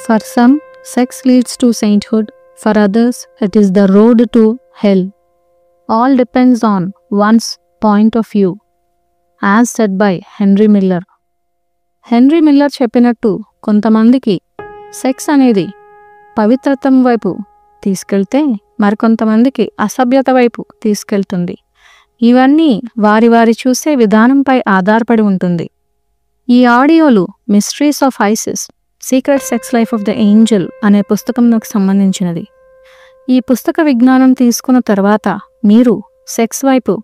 For some, sex leads to sainthood. For others, it is the road to hell. All depends on one's point of view, as said by Henry Miller. Henry Miller చెప్పినట్టు కొంతమందికి sex అనేది పవిత్రతం వైపు తీసుకెళ్తే మరికొంతమందికి అసభ్యత వైపు తీసుకెళ్తుంది. ఇవన్నీ వారి వారి చూసే విధానంపై ఆధారపడి ఉంటుంది. ఈ ఆడియోలు mysteries of Isis, secret sex life of the angel అనే పుస్తకంలోకి సంబంధించినది. ఈ పుస్తక విజ్ఞానం తీసుకున్న తర్వాత మీరు సెక్స్ వైపు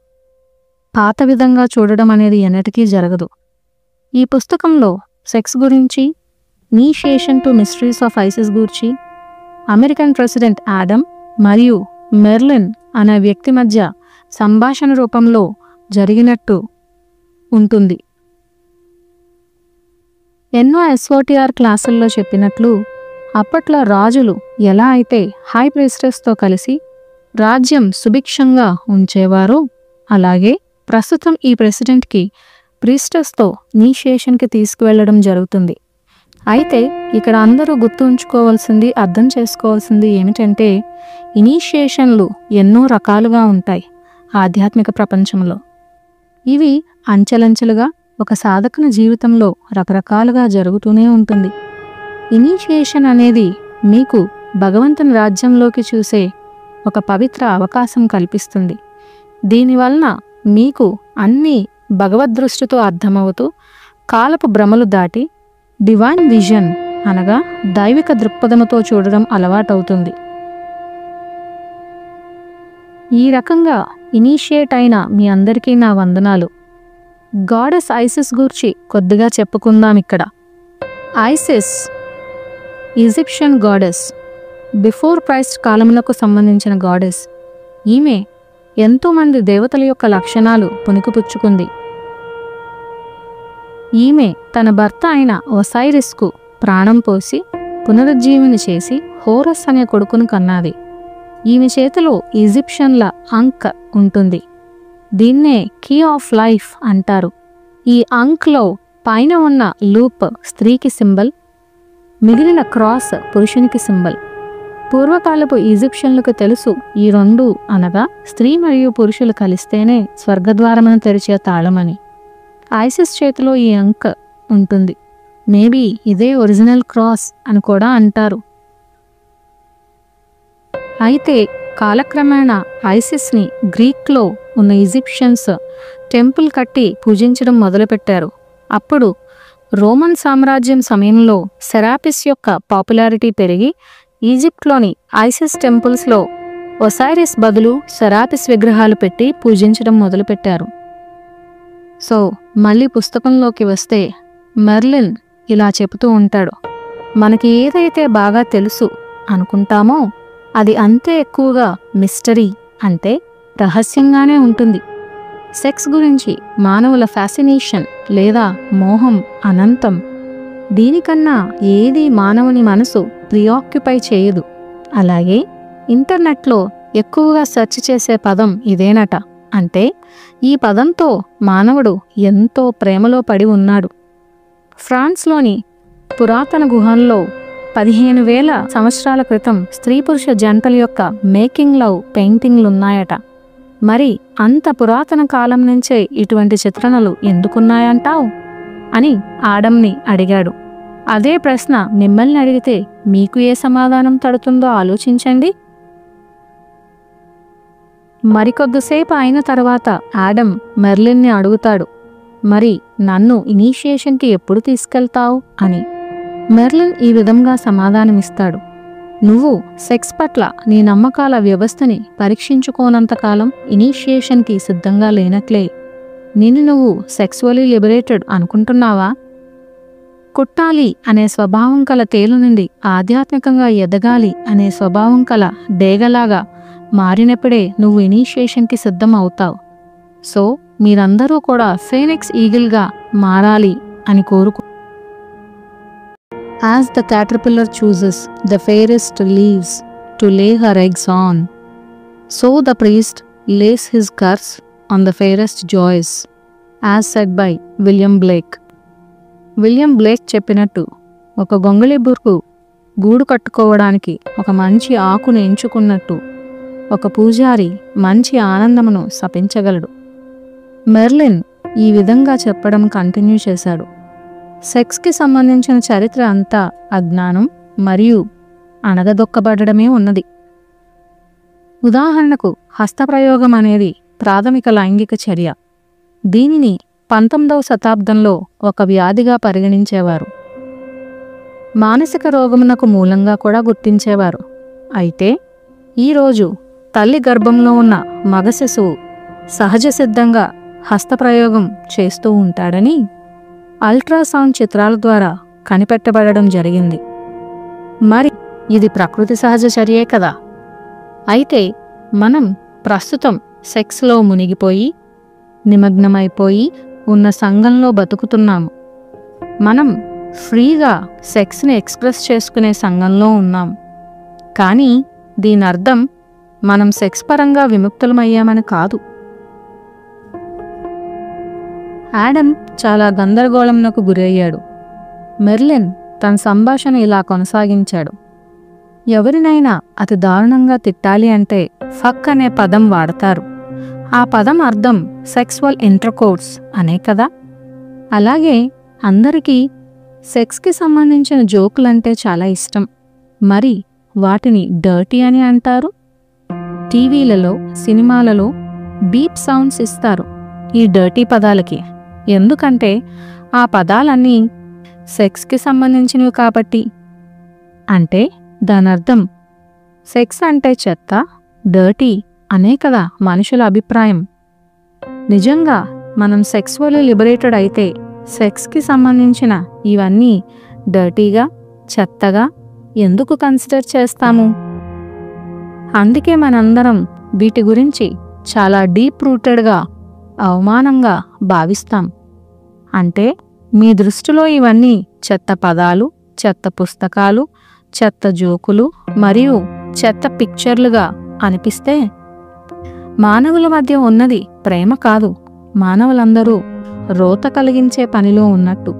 పాత విధంగా చూడడం అనేది ఎన్నటికీ జరగదు. ఈ పుస్తకంలో సెక్స్ గురించి, initiation to mysteries of ISIS గురించి, అమెరికన్ ప్రెసిడెంట్ ఆడమ్ మరియు మెర్లిన్ అనే వ్యక్తి మధ్య సంభాషణ రూపంలో జరిగినట్టు ఉంటుంది. ఎన్నో SOTR క్లాసుల్లో చెప్పినట్లు అప్పట్లో రాజులు ఎలా అయితే హై ప్రీస్టెస్తో కలిసి రాజ్యం సుభిక్షంగా ఉంచేవారో అలాగే ప్రస్తుతం ఈ ప్రెసిడెంట్కి ప్రీస్టెస్తో ఇనీషియేషన్కి తీసుకువెళ్ళడం జరుగుతుంది. అయితే ఇక్కడ అందరూ గుర్తుంచుకోవాల్సింది, అర్థం చేసుకోవాల్సింది ఏమిటంటే ఇనీషియేషన్లు ఎన్నో రకాలుగా ఉంటాయి ఆధ్యాత్మిక ప్రపంచంలో. ఇవి అంచెలంచెలుగా ఒక సాధకుని జీవితంలో రకరకాలుగా జరుగుతూనే ఉంటుంది. ఇనీషియేషన్ అనేది మీకు భగవంతుని రాజ్యంలోకి చూసే ఒక పవిత్ర అవకాశం కల్పిస్తుంది. దీనివలన మీకు అన్నీ భగవద్దృష్టితో అర్థమవుతూ కాలపు భ్రమలు దాటి డివైన్ విజన్ అనగా దైవిక దృక్పథముతో చూడడం అలవాటవుతుంది. ఈ రకంగా ఇనీషియేట్ అయిన మీ అందరికీ నా వందనాలు. గాడెస్ ఐసిస్ గురించి కొద్దిగా చెప్పుకుందాం ఇక్కడ. Isis Egyptian goddess, before Christ కాలములకు సంబంధించిన గాడెస్. ఈమె ఎంతోమంది దేవతల యొక్క లక్షణాలు పుణికిపుచ్చుకుంది. ఈమె తన భర్త అయిన ఒసైరిస్కు ప్రాణం పోసి పునరుజ్జీవిని చేసి హోరస్ అనే కొడుకును కన్నాది. ఈమె చేతిలో ఈజిప్షియన్ల అంక్ ఉంటుంది. దీన్నే కీ ఆఫ్ లైఫ్ అంటారు. ఈ అంక్లో పైన ఉన్న లూప్ స్త్రీకి సింబల్, మిగిలిన క్రాస్ పురుషునికి సింబల్. పూర్వకాలపు ఈజిప్షియన్లకు తెలుసు ఈ రెండు అనగా స్త్రీ మరియు పురుషులు కలిస్తేనే స్వర్గద్వారమును తెరిచే తాళమని. ఐసిస్ చేతిలో ఈ అంక్ ఉంటుంది. మేబీ ఇదే ఒరిజినల్ క్రాస్ అని కూడా అంటారు. అయితే కాలక్రమేణా ఐసిస్ని గ్రీక్లో ఉన్న ఈజిప్షియన్స్ టెంపుల్ కట్టి పూజించడం మొదలుపెట్టారు. అప్పుడు రోమన్ సామ్రాజ్యం సమయంలో సెరాపిస్ యొక్క పాపులారిటీ పెరిగి ఈజిప్ట్లోని ఐసిస్ టెంపుల్స్లో ఒసైరిస్ బదులు సెరాపిస్ విగ్రహాలు పెట్టి పూజించడం మొదలుపెట్టారు. సో మళ్ళీ పుస్తకంలోకి వస్తే మెర్లిన్ ఇలా చెబుతూ ఉంటాడు, మనకి ఏదైతే బాగా తెలుసు అనుకుంటామో అది అంతే ఎక్కువగా మిస్టరీ అంటే రహస్యంగానే ఉంటుంది. సెక్స్ గురించి మానవుల ఫ్యాసినేషన్ లేదా మోహం అనంతం. దీనికన్నా ఏది మానవుని మనసు ప్రియాక్యుపై చేయదు. అలాగే ఇంటర్నెట్లో ఎక్కువగా సెర్చ్ చేసే పదం ఇదేనట. అంటే ఈ పదంతో మానవుడు ఎంతో ప్రేమలో పడి ఉన్నాడు. ఫ్రాన్స్లోని పురాతన గుహల్లో 15,000 సంవత్సరాల క్రితం స్త్రీ పురుష జంటల యొక్క మేకింగ్ లవ్ పెయింటింగ్లున్నాయట. మరి అంత పురాతన కాలం నుంచే ఇటువంటి చిత్రణలు ఎందుకున్నాయంటావు అని ఆడమ్ని అడిగాడు. అదే ప్రశ్న మిమ్మల్ని అడిగితే మీకు ఏ సమాధానం తడుతుందో ఆలోచించండి. మరికొద్దిసేపు అయిన తర్వాత ఆడమ్ మెర్లిన్ని అడుగుతాడు, మరి నన్ను ఇనీషియేషన్కి ఎప్పుడు తీసుకెళ్తావు అని. మెర్లిన్ ఈ విధంగా సమాధానమిస్తాడు, నువ్వు సెక్స్ పట్ల నీ నమ్మకాల వ్యవస్థని పరీక్షించుకోనంతకాలం ఇనీషియేషన్కి సిద్ధంగా లేనట్లే. నిన్ను నువ్వు సెక్సువలీ లిబరేటెడ్ అనుకుంటున్నావా? కుట్టాలి అనే స్వభావం కల తేలు నుండి ఆధ్యాత్మికంగా ఎదగాలి అనే స్వభావం కల డేగలాగా మారినప్పుడే నువ్వు ఇనీషియేషన్కి సిద్ధం అవుతావు. సో మీరందరూ కూడా ఫీనిక్స్ ఈగిల్గా మారాలి అని కోరుకు. As the caterpillar chooses the fairest leaves to lay her eggs on, so the priest lays his curse on the fairest joys, as said by William Blake. William Blake చెప్పినట్టు ఒక గొంగళి బుర్కు గూడు కట్టుకోవడానికి ఒక మంచి ఆకును ఎంచుకున్నట్టు ఒక పూజారి మంచి ఆనందమును శపించగలడు. మెర్లిన్ ఈ విధంగా చెప్పడం కంటిన్యూ చేశాడు. సెక్స్కి సంబంధించిన చరిత్ర అంతా అజ్ఞానం మరియు అణగదొక్కబడమే ఉన్నది. ఉదాహరణకు హస్తప్రయోగం అనేది ప్రాథమిక లైంగిక చర్య. దీనిని 19వ శతాబ్దంలో ఒక వ్యాధిగా పరిగణించేవారు. మానసిక రోగమునకు మూలంగా కూడా గుర్తించేవారు. అయితే ఈరోజు తల్లి గర్భంలో ఉన్న మగ శిశువు సహజ సిద్ధంగా హస్తప్రయోగం చేస్తూ ఉంటాడని అల్ట్రాసౌండ్ చిత్రాల ద్వారా కనిపెట్టబడడం జరిగింది. మరి ఇది ప్రకృతి సహజ చర్యే కదా. అయితే మనం ప్రస్తుతం సెక్స్లో మునిగిపోయి నిమగ్నమైపోయి ఉన్న సంఘంలో బతుకుతున్నాము. మనం ఫ్రీగా సెక్స్ని ఎక్స్ప్రెస్ చేసుకునే సంఘంలో ఉన్నాం. కానీ దీని అర్థం మనం సెక్స్ పరంగా విముక్తులమయ్యామని కాదు. ఆడమ్ చాలా గందరగోళంకు గురయ్యాడు. మెర్లిన్ తన సంభాషణ ఇలా కొనసాగించాడు. ఎవరినైనా అతి దారుణంగా తిట్టాలి అంటే ఫక్ అనే పదం వాడతారు. ఆ పదం అర్థం సెక్సువల్ ఇంటర్కోర్స్ అనే కదా. అలాగే అందరికీ సెక్స్కి సంబంధించిన జోకులంటే చాలా ఇష్టం. మరి వాటిని డర్టీ అని అంటారు. టీవీలలో సినిమాలలో బీప్ సౌండ్స్ ఇస్తారు ఈ డర్టీ పదాలకి. ఎందుకంటే ఆ పదాలన్నీ సెక్స్కి సంబంధించినవి కాబట్టి. అంటే దానర్థం సెక్స్ అంటే చెత్త, డర్టీ అనే కదా మనుషుల అభిప్రాయం. నిజంగా మనం సెక్సువల్లీ లిబరేటెడ్ అయితే సెక్స్కి సంబంధించిన ఇవన్నీ డర్టీగా, చెత్తగా ఎందుకు కన్సిడర్ చేస్తాము? అందుకే మనందరం వీటి గురించి చాలా డీప్ రూటెడ్గా అవమానంగా భావిస్తాం. అంటే మీ దృష్టిలో ఇవన్నీ చెత్త పదాలు, చెత్త పుస్తకాలు, చెత్త జోకులు మరియు చెత్త పిక్చర్లుగా అనిపిస్తే మానవుల మధ్య ఉన్నది ప్రేమ కాదు, మానవులందరూ రోత కలిగించే పనిలో ఉన్నట్టు.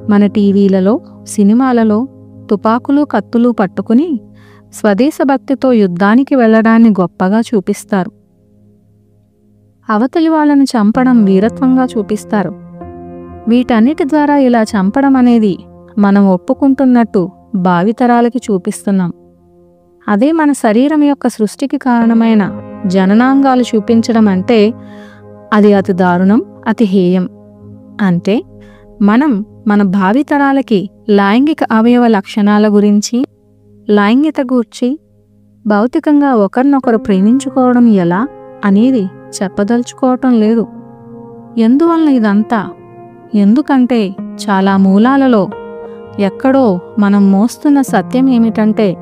మన టీవీలలో సినిమాలలో తుపాకులు కత్తులు పట్టుకుని స్వదేశభక్తితో యుద్ధానికి వెళ్లడాన్ని గొప్పగా చూపిస్తారు. అవతలి వాళ్ళను చంపడం వీరత్వంగా చూపిస్తారు. వీటన్నిటి ద్వారా ఇలా చంపడం అనేది మనం ఒప్పుకుంటున్నట్టు భావితరాలకి చూపిస్తున్నాం. అదే మన శరీరం యొక్క సృష్టికి కారణమైన జననాంగాలు చూపించడం అంటే అది అతి దారుణం, అతి హేయం. అంటే మనం మన భావితరాలకి లైంగిక అవయవ లక్షణాల గురించి, లైంగికత గూర్చి, భౌతికంగా ఒకరినొకరు ప్రేమించుకోవడం ఎలా అనేది చెప్పదలుచుకోవటం లేదు. ఎందువల్ల ఇదంతా? ఎందుకంటే చాలా మూలాలలో ఎక్కడో మనం మోస్తున్న సత్యం ఏమిటంటే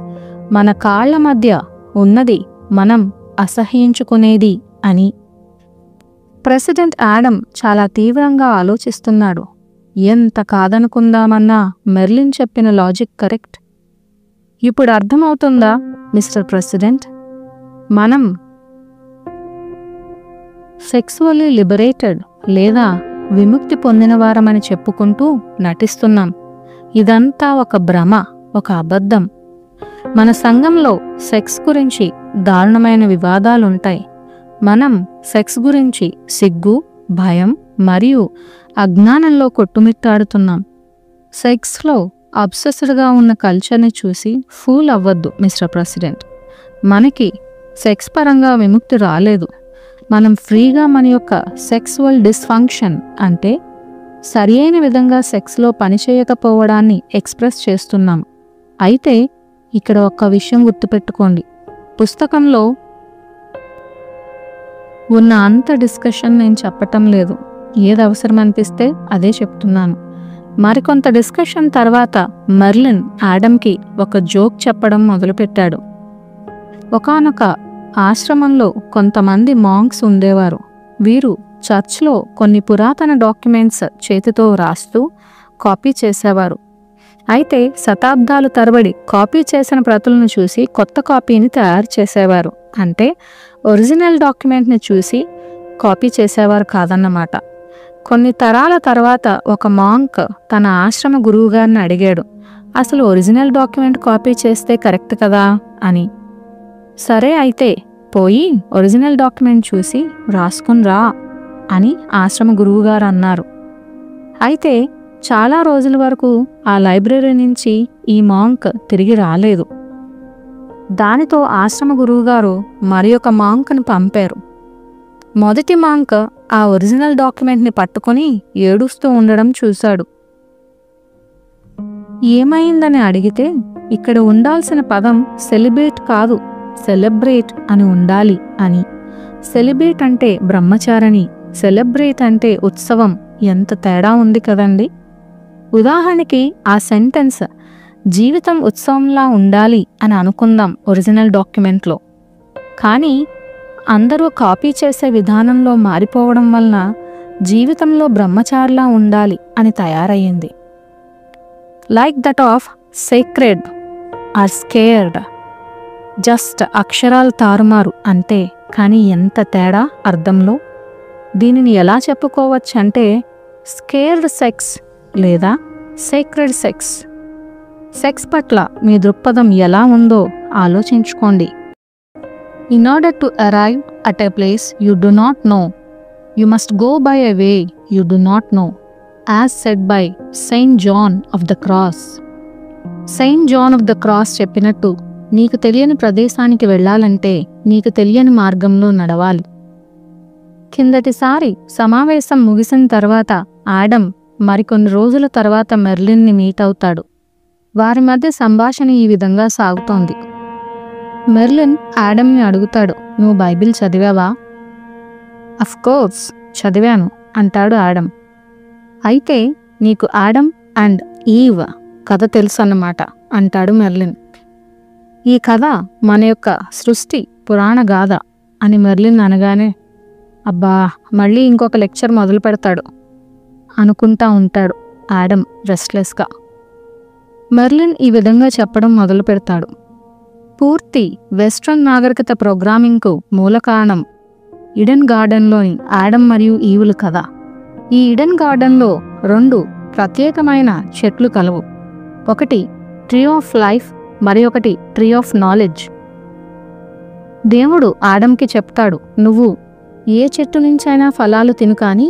మన కాళ్ల మధ్య ఉన్నది మనం అసహ్యించుకునేది అని. ప్రెసిడెంట్ ఆడమ్ చాలా తీవ్రంగా ఆలోచిస్తున్నాడు. ఎంత కాదనుకుందామన్నా మెర్లిన్ చెప్పిన లాజిక్ కరెక్ట్. ఇప్పుడు అర్థమవుతుందా మిస్టర్ ప్రెసిడెంట్? మనం సెక్సువల్లీ లిబరేటెడ్ లేదా విముక్తి పొందినవారమని చెప్పుకుంటూ నటిస్తున్నాం. ఇదంతా ఒక భ్రమ, ఒక అబద్ధం. మన సంఘంలో సెక్స్ గురించి దారుణమైన వివాదాలుంటాయి. మనం సెక్స్ గురించి సిగ్గు, భయం మరియు అజ్ఞానంలో కొట్టుమిట్టాడుతున్నాం. సెక్స్లో అబ్సెస్డ్గా ఉన్న కల్చర్ని చూసి ఫూల్ అవ్వద్దు మిస్టర్ ప్రెసిడెంట్. మనకి సెక్స్ పరంగా విముక్తి రాలేదు. మనం ఫ్రీగా మన యొక్క సెక్సువల్ డిస్ఫంక్షన్ అంటే సరి అయిన విధంగా సెక్స్లో పనిచేయకపోవడాన్ని ఎక్స్ప్రెస్ చేస్తున్నాం. అయితే ఇక్కడ ఒక్క విషయం గుర్తుపెట్టుకోండి. పుస్తకంలో ఉన్న అంత డిస్కషన్ నేను చెప్పటం లేదు. ఏది అవసరం అనిపిస్తే అదే చెప్తున్నాను. మరికొంత డిస్కషన్ తర్వాత మెర్లిన్ ఆడమ్కి ఒక జోక్ చెప్పడం మొదలుపెట్టాడు. ఒకానొక ఆశ్రమంలో కొంతమంది మాంక్స్ ఉండేవారు. వీరు చర్చ్లో కొన్ని పురాతన డాక్యుమెంట్స్ చేతితో రాస్తూ కాపీ చేసేవారు. అయితే శతాబ్దాలు తరబడి కాపీ చేసిన ప్రతులను చూసి కొత్త కాపీని తయారు చేసేవారు. అంటే ఒరిజినల్ డాక్యుమెంట్ని చూసి కాపీ చేసేవారు కాదన్నమాట. కొన్ని తరాల తర్వాత ఒక మాంక్ తన ఆశ్రమ గురువుగారిని అడిగాడు, అసలు ఒరిజినల్ డాక్యుమెంట్ కాపీ చేస్తే కరెక్ట్ కదా అని. సరే అయితే పోయి ఒరిజినల్ డాక్యుమెంట్ చూసి రాసుకుని రా అని ఆశ్రమ గురువుగారు అన్నారు. అయితే చాలా రోజుల వరకు ఆ లైబ్రరీ నుంచి ఈ మాంక్ తిరిగి రాలేదు. దానితో ఆశ్రమ గురువుగారు మరి ఒక మాంక్ను పంపారు. మొదటి మాంక్ ఆ ఒరిజినల్ డాక్యుమెంట్ని పట్టుకొని ఏడుస్తూ ఉండడం చూశాడు. ఏమైందని అడిగితే ఇక్కడ ఉండాల్సిన పదం సెలిబ్రేట్ కాదు, సెలబ్రేట్ అని ఉండాలి అని. సెలిబ్రేట్ అంటే బ్రహ్మచారిణి, సెలబ్రేట్ అంటే ఉత్సవం. ఎంత తేడా ఉంది కదండి. ఉదాహరణకి ఆ సెంటెన్స్ జీవితం ఉత్సవంలా ఉండాలి అని అనుకుందాం ఒరిజినల్ డాక్యుమెంట్లో. కానీ అందరూ కాపీ చేసే విధానంలో మారిపోవడం వలన జీవితంలో బ్రహ్మచారిలా ఉండాలి అని తయారయ్యింది. Like that of sacred or scared. Just అక్షరాలు తారుమారు అంతే, కానీ ఎంత తేడా అర్థంలో. దీనిని ఎలా చెప్పుకోవచ్చంటే స్కేర్డ్ సెక్స్ లేదా సేక్రెడ్ సెక్స్. సెక్స్ పట్ల మీ దృక్పథం ఎలా ఉందో ఆలోచించుకోండి. In order to arrive at a place you do not know, you must go by a way you do not know, as said by Saint John of the Cross. Saint John of the Cross చెప్పినట్టు నీకు తెలియని ప్రదేశానికి వెళ్ళాలంటే నీకు తెలియని మార్గంలో నడవాలి. కిందటిసారి సమావేశం ముగిసిన తర్వాత ఆడమ్ మరికొన్ని రోజుల తర్వాత మెర్లిన్ని మీట్ అవుతాడు. వారి మధ్య సంభాషణ ఈ విధంగా సాగుతోంది. మెర్లిన్ ఆడమ్ని అడుగుతాడు, నువ్వు బైబిల్ చదివావా? అఫ్ కోర్స్ చదివాను అంటాడు ఆడమ్. అయితే నీకు ఆడమ్ అండ్ ఈవ్ కథ తెలుసు అన్నమాట అంటాడు మెర్లిన్. ఈ కథ మన యొక్క సృష్టి పురాణ గాథ అని మెర్లిన్ అనగానే, అబ్బా మళ్ళీ ఇంకొక లెక్చర్ మొదలు పెడతాడు అనుకుంటా ఉంటాడు ఆడమ్ రెస్ట్లెస్గా. మెర్లిన్ ఈ విధంగా చెప్పడం మొదలు పెడతాడు. పూర్తి వెస్ట్రన్ నాగరికత ప్రోగ్రామింగ్కు మూల కారణం ఈడెన్ గార్డెన్లోని ఆడమ్ మరియు ఈవుల కథ. ఈ ఈడెన్ గార్డెన్లో 2 ప్రత్యేకమైన చెట్లు కలవు. ఒకటి ట్రీ ఆఫ్ లైఫ్, మరి ఒకటి ట్రీ ఆఫ్ నాలెడ్జ్. దేవుడు ఆడమ్కి చెప్తాడు, నువ్వు ఏ చెట్టు నుంచైనా ఫలాలు తిను, కానీ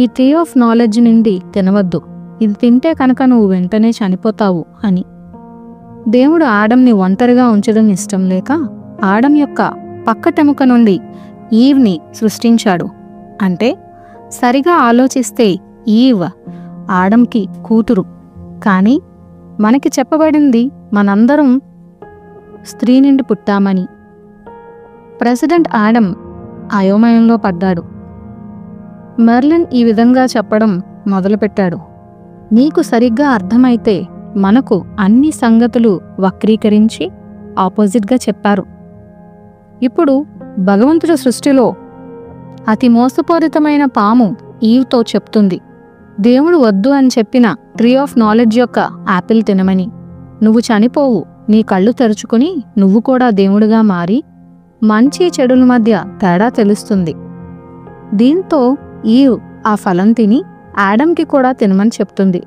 ఈ ట్రీ ఆఫ్ నాలెడ్జ్ నుండి తినవద్దు, ఇది తింటే కనుక నువ్వు వెంటనే చనిపోతావు అని. దేవుడు ఆడమ్ని ఒంటరిగా ఉంచడం ఇష్టం లేక ఆడమ్ యొక్క పక్కటెముక నుండి ఈవ్ని సృష్టించాడు. అంటే సరిగా ఆలోచిస్తే ఈవ్ ఆడమ్కి కూతురు. కానీ మనకి చెప్పబడింది మనందరం స్త్రీ నుండి పుట్టామని. ప్రెసిడెంట్ ఆడమ్ అయోమయంలో పడ్డాడు. మెర్లిన్ ఈ విధంగా చెప్పడం మొదలుపెట్టాడు, నీకు సరిగ్గా అర్థమైతే మనకు అన్ని సంగతులు వక్రీకరించి ఆపోజిట్గా చెప్పారు. ఇప్పుడు భగవంతుడి సృష్టిలో అతి మోసపూరితమైన పాము ఈవ్తో చెప్తుంది, దేవుడు వద్దు అని చెప్పిన ట్రీ ఆఫ్ నాలెడ్జ్ యొక్క యాపిల్ తినమని. నువ్వు చనిపోవు, నీ కళ్ళు తెరుచుకుని నువ్వు కూడా దేవుడిగా మారి మంచి చెడుల మధ్య తేడా తెలుస్తుంది. దీంతో ఈవ్ ఆ ఫలం తిని ఆడమ్కి కూడా తినమని చెప్తుంది.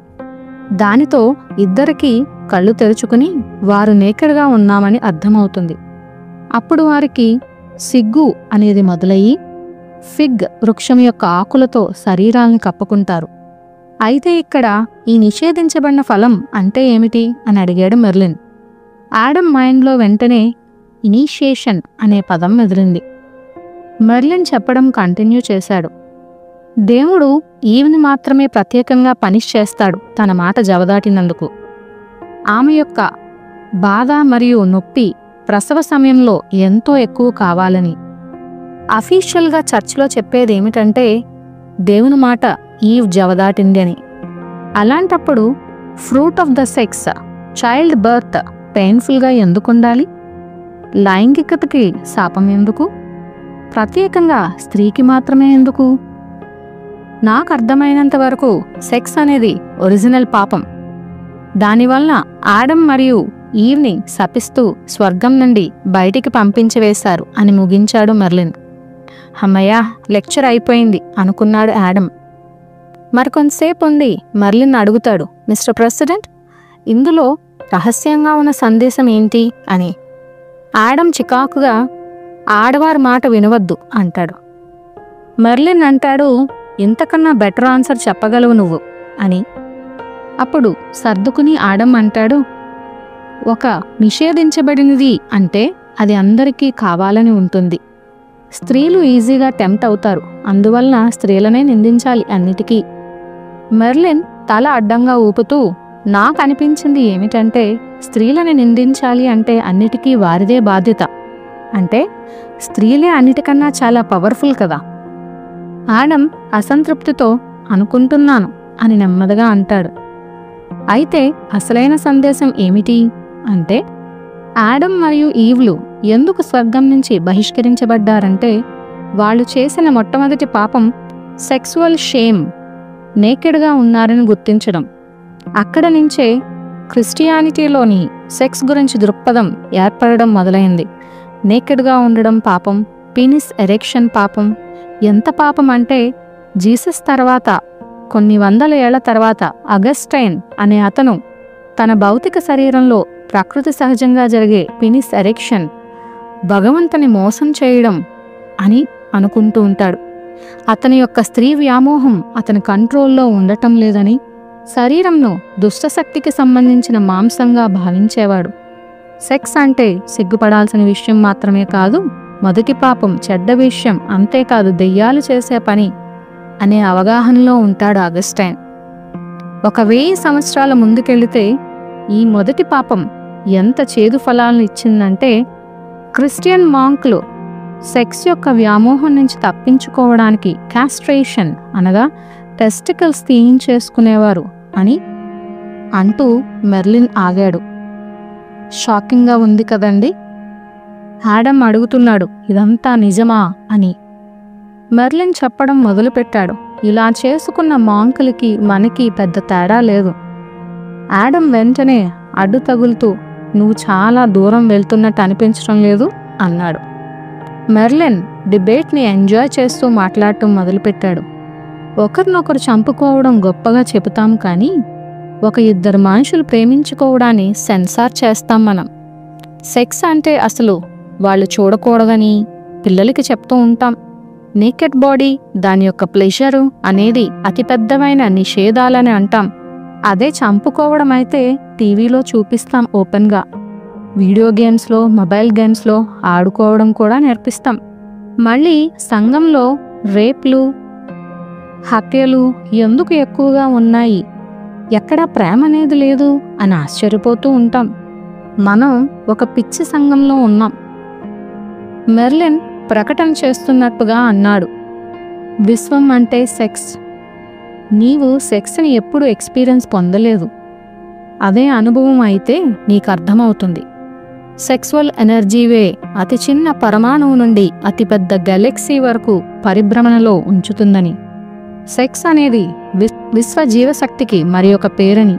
దానితో ఇద్దరికీ కళ్ళు తెరుచుకుని వారు నేకెడ్గా ఉన్నామని అర్థమవుతుంది. అప్పుడు వారికి సిగ్గు అనేది మొదలయ్యి ఫిగ్ వృక్షం యొక్క ఆకులతో శరీరాల్ని కప్పుకుంటారు. అయితే ఇక్కడ ఈ నిషేధించబడిన ఫలం అంటే ఏమిటి అని అడిగాడు మెర్లిన్. ఆడమ్ మైండ్లో వెంటనే ఇనీషియేషన్ అనే పదం మెదిలింది. మెర్లిన్ చెప్పడం కంటిన్యూ చేశాడు. దేవుడు ఈవ్ని మాత్రమే ప్రత్యేకంగా పనిష్ చేస్తాడు తన మాట జవదాటినందుకు. ఆమె యొక్క బాధ మరియు నొప్పి ప్రసవ సమయంలో ఎంతో ఎక్కువ కావాలని. అఫీషియల్గా చర్చ్లో చెప్పేదేమిటంటే దేవుని మాట ఈవ్ జవదాటింది అని. అలాంటప్పుడు fruit of the sex, child birth పెయిన్ఫుల్గా ఎందుకుండాలి? లైంగికతకి శాపం ఎందుకు? ప్రత్యేకంగా స్త్రీకి మాత్రమే ఎందుకు? నాకు అర్థమైనంత వరకు సెక్స్ అనేది ఒరిజినల్ పాపం. దానివల్ల ఆడమ్ మరియు ఈవ్ని శపిస్తూ స్వర్గం నుండి బయటికి పంపించివేశారు అని ముగించాడు మెర్లిన్. అమ్మయ్యా, లెక్చర్ అయిపోయింది అనుకున్నాడు ఆడమ్. మరికొంతసేపు ఉంది మెర్లిన్ అడుగుతాడు, మిస్టర్ ప్రెసిడెంట్, ఇందులో రహస్యంగా ఉన్న సందేశం ఏంటి అని. ఆడమ్ చికాకుగా ఆడవారి మాట వినవద్దు అంటాడు. మెర్లిన్ అంటాడు, ఇంతకన్నా బెటర్ ఆన్సర్ చెప్పగలవు నువ్వు అని. అప్పుడు సర్దుకుని ఆడమ్ అంటాడు, ఒక నిషేధించబడినది అంటే అది అందరికీ కావాలని ఉంటుంది. స్త్రీలు ఈజీగా టెంప్ట్ అవుతారు, అందువల్ల స్త్రీలనే నిందించాలి అన్నిటికీ. మెర్లిన్ తల అడ్డంగా ఊపుతూ, నాకు అనిపించింది ఏమిటంటే స్త్రీలని నిందించాలి అంటే అన్నిటికీ వారిదే బాధ్యత. అంటే స్త్రీలే అన్నిటికన్నా చాలా పవర్ఫుల్ కదా. ఆడమ్ అసంతృప్తితో అనుకుంటున్నాను అని నెమ్మదిగా అంటాడు. అయితే అసలైన సందేశం ఏమిటి అంటే, ఆడమ్ మరియు ఈవ్లు ఎందుకు స్వర్గం నుంచి బహిష్కరించబడ్డారంటే వాళ్ళు చేసిన మొట్టమొదటి పాపం సెక్సువల్ షేమ్, నేకెడ్గా ఉన్నారని గుర్తించడం. అక్కడ నుంచే క్రిస్టియానిటీలోని సెక్స్ గురించి దృక్పథం ఏర్పడడం మొదలైంది. నేకెడ్గా ఉండడం పాపం, పీనిస్ ఎరెక్షన్ పాపం. ఎంత పాపం అంటే జీసస్ తర్వాత కొన్ని వందల ఏళ్ల తర్వాత అగస్టైన్ అనే అతను తన భౌతిక శరీరంలో ప్రకృతి సహజంగా జరిగే పీనిస్ ఎరెక్షన్ భగవంతుని మోసం చేయడం అని అనుకుంటూ ఉంటాడు. అతని యొక్క స్త్రీ వ్యామోహం అతని కంట్రోల్లో ఉండటం లేదని, శరీరంను దుష్టశక్తికి సంబంధించిన మాంసంగా భావించేవాడు. సెక్స్ అంటే సిగ్గుపడాల్సిన విషయం మాత్రమే కాదు, మొదటి పాపం, చెడ్డ విషయం, అంతేకాదు దెయ్యాలు చేసే పని అనే అవగాహనలో ఉంటాడు అగస్టైన్. 1000 సంవత్సరాల ముందుకెళితే ఈ మొదటి పాపం ఎంత చేదు ఫలాలను ఇచ్చిందంటే, క్రిస్టియన్ మాంక్లు సెక్స్ యొక్క వ్యామోహం నుంచి తప్పించుకోవడానికి కాస్ట్రేషన్ అనగా టెస్టికల్స్ తీయించేసుకునేవారు అని అంటూ మెర్లిన్ ఆగాడు. షాకింగ్గా ఉంది కదండి. ఆడమ్ అడుగుతున్నాడు, ఇదంతా నిజమా అని. మెర్లిన్ చెప్పడం మొదలుపెట్టాడు, ఇలా చేసుకున్న మాంకులకి మనకి పెద్ద తేడా లేదు. ఆడమ్ వెంటనే అడ్డు తగులుతూ, నువ్వు చాలా దూరం వెళ్తున్నట్టు అనిపించడం లేదు అన్నాడు. మెర్లిన్ డిబేట్ని ఎంజాయ్ చేస్తూ మాట్లాడటం మొదలుపెట్టాడు. ఒకరినొకరు చంపుకోవడం గొప్పగా చెబుతాం కానీ ఇద్దరు మనుషులు ప్రేమించుకోవడాన్ని సెన్సార్ చేస్తాం మనం. సెక్స్ అంటే అసలు వాళ్ళు చూడకూడదని పిల్లలకి చెప్తూ ఉంటాం. నేకెడ్ బాడీ, దాని యొక్క ప్లెజరు అనేది అతిపెద్దమైన నిషేధాలని అంటాం. అదే చంపుకోవడం అయితే టీవీలో చూపిస్తాం ఓపెన్గా. వీడియో గేమ్స్లో, మొబైల్ గేమ్స్లో ఆడుకోవడం కూడా నేర్పిస్తాం. మళ్ళీ సంఘంలో రేప్లు, హత్యలు ఎందుకు ఎక్కువగా ఉన్నాయి, ఎక్కడా ప్రేమ అనేది లేదు అని ఆశ్చర్యపోతూ ఉంటాం. మనం ఒక పిచ్చి సంఘంలో ఉన్నాం. మెర్లిన్ ప్రకటన చేస్తున్నట్టుగా అన్నాడు, విశ్వం అంటే సెక్స్. నీవు సెక్స్ని ఎప్పుడు ఎక్స్పీరియన్స్ పొందలేదు. అదే అనుభవం అయితే నీకు అర్థమవుతుంది. సెక్సువల్ ఎనర్జీవే అతి చిన్న పరమాణువు నుండి అతిపెద్ద గెలక్సీ వరకు పరిభ్రమణలో ఉంచుతుందని. సెక్స్ అనేది విశ్వ జీవశక్తికి మరి ఒక పేరని.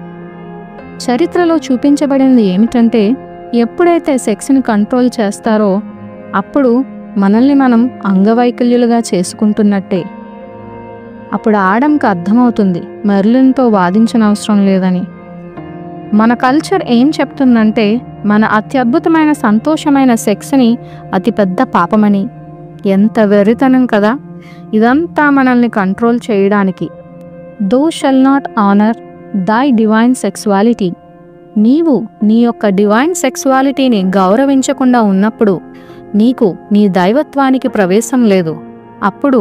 చరిత్రలో చూపించబడింది ఏమిటంటే, ఎప్పుడైతే సెక్స్ని కంట్రోల్ చేస్తారో అప్పుడు మనల్ని మనం అంగవైకల్యులుగా చేసుకుంటున్నట్టే. అప్పుడు ఆడమ్కి అర్థమవుతుంది మెర్లిన్తో వాదించనవసరం లేదని. మన కల్చర్ ఏం చెప్తుందంటే, మన అత్యద్భుతమైన సంతోషమైన సెక్స్ని అతిపెద్ద పాపమని. ఎంత వెర్రితనం కదా. ఇదంతా మనల్ని కంట్రోల్ చేయడానికి. దో షల్ నాట్ ఆనర్ దై డివైన్ సెక్సువాలిటీ. నీవు నీ యొక్క డివైన్ సెక్సువాలిటీని గౌరవించకుండా ఉన్నప్పుడు నీకు నీ దైవత్వానికి ప్రవేశం లేదు. అప్పుడు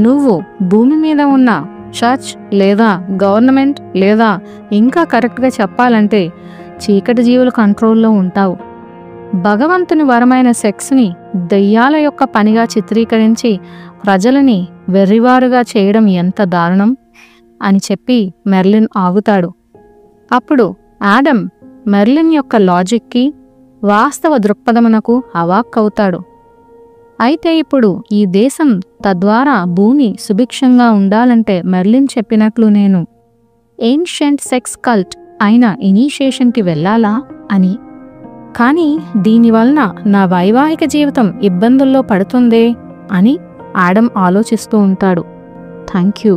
నువ్వు భూమి మీద ఉన్న చర్చ్ లేదా గవర్నమెంట్ లేదా ఇంకా కరెక్ట్గా చెప్పాలంటే చీకటి జీవుల కంట్రోల్లో ఉంటావు. భగవంతుని వరమైన సెక్స్ని దెయ్యాల యొక్క పనిగా చిత్రీకరించి ప్రజలని వెర్రివారుగా చేయడం ఎంత దారుణం అని చెప్పి మెర్లిన్ ఆగుతాడు. అప్పుడు ఆడమ్ మెర్లిన్ యొక్క లాజిక్కి, వాస్తవ దృక్పథమునకు అవాక్కవుతాడు. అయితే ఇప్పుడు ఈ దేశం తద్వారా భూమి సుభిక్షంగా ఉండాలంటే మెర్లిన్ చెప్పినట్లు నేను ఏన్షియంట్ సెక్స్ కల్ట్ అయిన ఇనీషియేషన్కి వెళ్ళాలా అని. కానీ దీనివలన నా వైవాహిక జీవితం ఇబ్బందుల్లో పడుతుందే అని ఆడమ్ ఆలోచిస్తూ ఉంటాడు. Thank you.